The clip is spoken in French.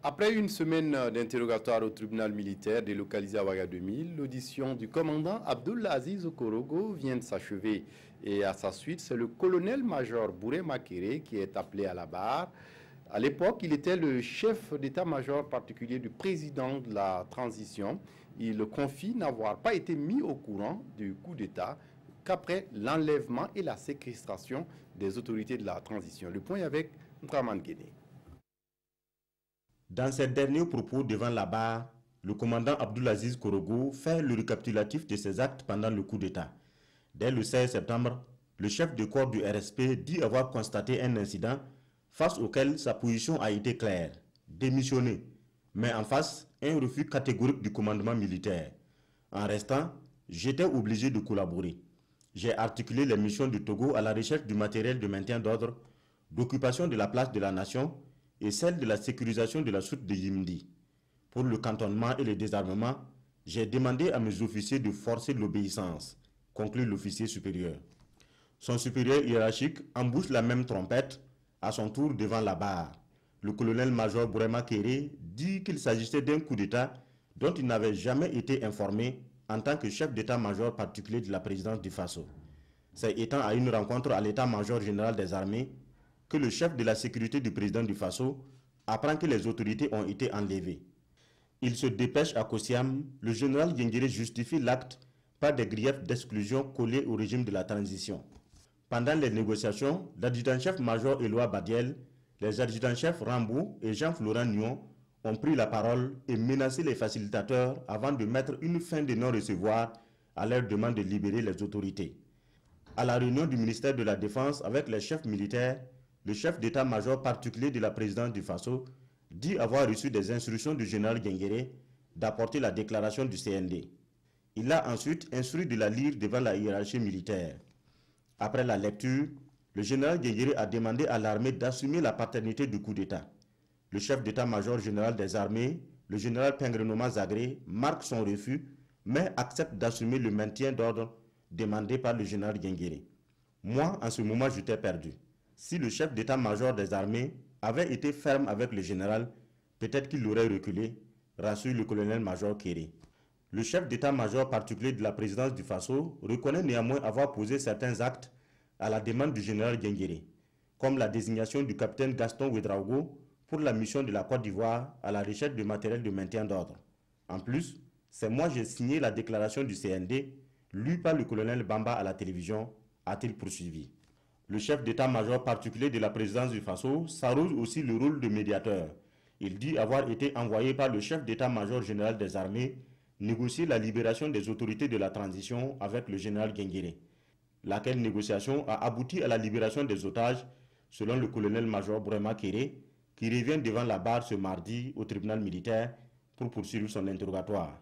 Après une semaine d'interrogatoire au tribunal militaire délocalisé à Ouagadougou, l'audition du commandant Abdoulaziz Okorogo vient de s'achever. Et à sa suite, c'est le colonel-major Bouré Makere qui est appelé à la barre. À l'époque, il était le chef d'état-major particulier du président de la transition. Il confie n'avoir pas été mis au courant du coup d'État qu'après l'enlèvement et la séquestration des autorités de la transition. Le point est avec Ntraman Guéné. Dans ses derniers propos devant la barre, le commandant Abdoulaziz Korogo fait le récapitulatif de ses actes pendant le coup d'État. Dès le 16 septembre, le chef de corps du RSP dit avoir constaté un incident face auquel sa position a été claire, démissionner, mais en face, un refus catégorique du commandement militaire. En restant, j'étais obligé de collaborer. J'ai articulé les missions du Togo à la recherche du matériel de maintien d'ordre, d'occupation de la place de la nation et celle de la sécurisation de la soute de Yimdi. Pour le cantonnement et le désarmement, j'ai demandé à mes officiers de forcer l'obéissance, conclut l'officier supérieur. Son supérieur hiérarchique embouche la même trompette, à son tour devant la barre. Le colonel-major Bourema Kéré dit qu'il s'agissait d'un coup d'État dont il n'avait jamais été informé en tant que chef d'état-major particulier de la présidence du Faso. C'est étant à une rencontre à l'état-major général des armées que le chef de la sécurité du président du Faso apprend que les autorités ont été enlevées. Il se dépêche à Kossiam, le général Guengéré justifie l'acte par des griefs d'exclusion collés au régime de la transition. Pendant les négociations, l'adjudant-chef-major Éloi Badiel, les adjudants-chefs Rambou et Jean-Florent Nyon ont pris la parole et menacé les facilitateurs avant de mettre une fin de non-recevoir à leur demande de libérer les autorités. À la réunion du ministère de la Défense avec les chefs militaires, le chef d'état-major particulier de la présidence du Faso dit avoir reçu des instructions du général Guengéré d'apporter la déclaration du CND. Il a ensuite instruit de la lire devant la hiérarchie militaire. Après la lecture, le général Guengéré a demandé à l'armée d'assumer la paternité du coup d'État. Le chef d'état-major général des armées, le général Pengrenoma Zagré, marque son refus, mais accepte d'assumer le maintien d'ordre demandé par le général Guengéré. Moi, en ce moment, j'étais perdu. Si le chef d'état-major des armées avait été ferme avec le général, peut-être qu'il aurait reculé, rassure le colonel-major Kéré. Le chef d'état-major particulier de la présidence du Faso reconnaît néanmoins avoir posé certains actes à la demande du général Guengéré, comme la désignation du capitaine Gaston Ouedraogo pour la mission de la Côte d'Ivoire à la recherche de matériel de maintien d'ordre. En plus, c'est moi qui ai signé la déclaration du CND, lue par le colonel Bamba à la télévision, a-t-il poursuivi. Le chef d'état-major particulier de la présidence du Faso s'arrose aussi le rôle de médiateur. Il dit avoir été envoyé par le chef d'état-major général des armées négocier la libération des autorités de la transition avec le général Guengéré. Laquelle négociation a abouti à la libération des otages, selon le colonel-major Bourema Kéré, qui revient devant la barre ce mardi au tribunal militaire pour poursuivre son interrogatoire.